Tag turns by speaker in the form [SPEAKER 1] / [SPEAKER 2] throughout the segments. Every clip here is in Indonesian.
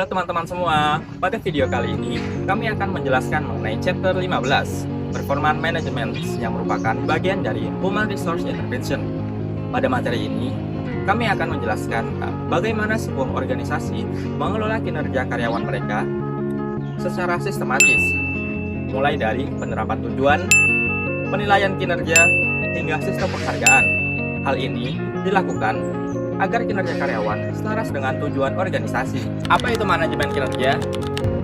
[SPEAKER 1] Halo teman-teman semua, pada video kali ini kami akan menjelaskan mengenai chapter 15 Performance Management yang merupakan bagian dari Human Resource Intervention. Pada materi ini, kami akan menjelaskan bagaimana sebuah organisasi mengelola kinerja karyawan mereka secara sistematis, mulai dari penerapan tujuan, penilaian kinerja, hingga sistem penghargaan. Hal ini dilakukan agar kinerja karyawan selaras dengan tujuan organisasi. Apa itu manajemen kinerja?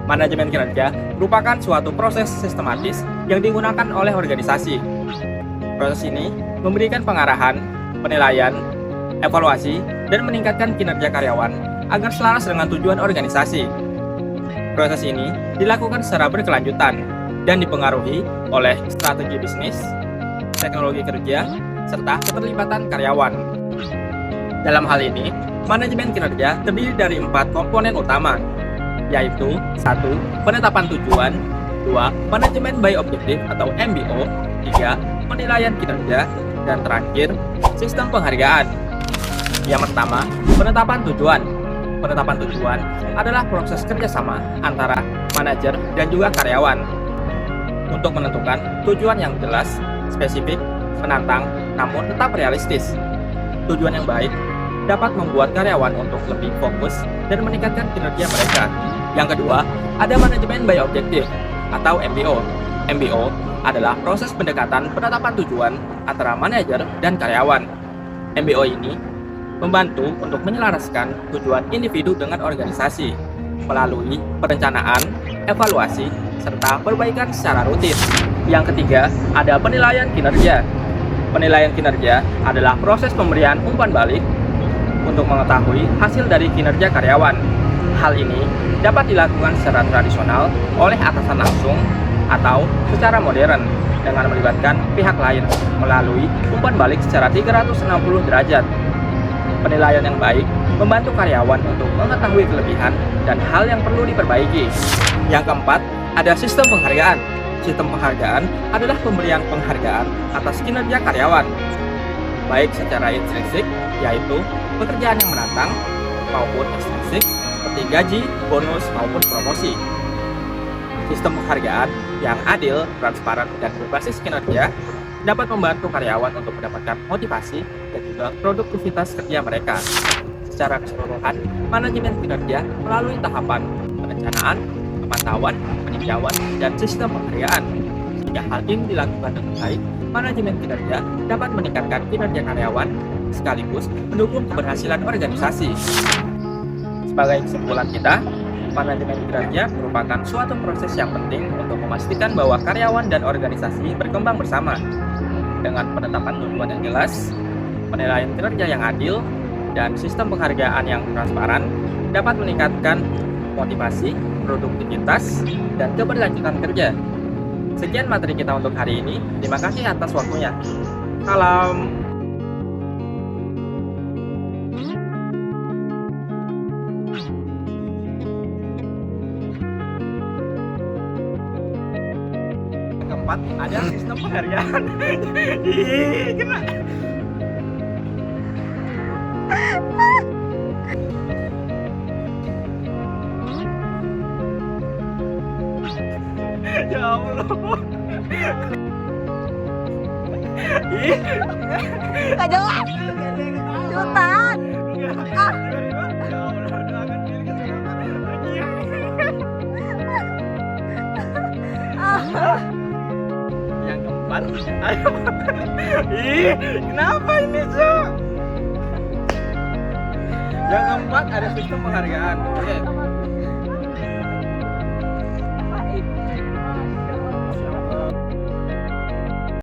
[SPEAKER 1] Manajemen kinerja merupakan suatu proses sistematis yang digunakan oleh organisasi. Proses ini memberikan pengarahan, penilaian, evaluasi, dan meningkatkan kinerja karyawan agar selaras dengan tujuan organisasi. Proses ini dilakukan secara berkelanjutan dan dipengaruhi oleh strategi bisnis, teknologi kerja, serta keterlibatan karyawan. Dalam hal ini, manajemen kinerja terdiri dari 4 komponen utama, yaitu 1. Penetapan tujuan, 2. Manajemen by objective atau MBO, 3. Penilaian kinerja, dan terakhir, sistem penghargaan. Yang pertama, penetapan tujuan. Penetapan tujuan adalah proses kerjasama antara manajer dan juga karyawan untuk menentukan tujuan yang jelas, spesifik, menantang, namun tetap realistis. Tujuan yang baik dapat membuat karyawan untuk lebih fokus dan meningkatkan kinerja mereka. Yang kedua, ada manajemen by objective atau MBO. MBO adalah proses pendekatan penetapan tujuan antara manajer dan karyawan. MBO ini membantu untuk menyelaraskan tujuan individu dengan organisasi melalui perencanaan, evaluasi, serta perbaikan secara rutin. Yang ketiga, ada penilaian kinerja. Penilaian kinerja adalah proses pemberian umpan balik untuk mengetahui hasil dari kinerja karyawan. Hal ini dapat dilakukan secara tradisional oleh atasan langsung atau secara modern dengan melibatkan pihak lain melalui umpan balik secara 360 derajat. Penilaian yang baik membantu karyawan untuk mengetahui kelebihan dan hal yang perlu diperbaiki. Yang keempat, ada sistem penghargaan. Sistem penghargaan adalah pemberian penghargaan atas kinerja karyawan, baik secara intrinsik, yaitu pekerjaan yang menantang, maupun ekstrinsik, seperti gaji, bonus, maupun promosi. Sistem penghargaan yang adil, transparan, dan berbasis kinerja dapat membantu karyawan untuk mendapatkan motivasi dan juga produktivitas kerja mereka. Secara keseluruhan, manajemen kinerja melalui tahapan perencanaan, pemantauan, peninjauan, dan sistem penghargaan. Jika hal ini dilakukan dengan baik, manajemen kinerja dapat meningkatkan kinerja karyawan sekaligus mendukung keberhasilan organisasi. Sebagai kesimpulan kita, manajemen kinerja merupakan suatu proses yang penting untuk memastikan bahwa karyawan dan organisasi berkembang bersama. Dengan penetapan tujuan yang jelas, penilaian kinerja yang adil, dan sistem penghargaan yang transparan dapat meningkatkan motivasi, produktivitas, dan keberlanjutan kerja. Sekian materi kita untuk hari ini. Terima kasih atas waktunya. Salam. Keempat, ada sistem penghargaan. Ih, kena. Ya Allah. Ih,
[SPEAKER 2] Gak jelas. Cepetan. Ah.
[SPEAKER 1] Ya Allah, doakan diri
[SPEAKER 2] Ah.
[SPEAKER 1] Yang keempat, ayo. Ih, kenapa ini, Cok? Yang keempat ada sistem penghargaan. Oke.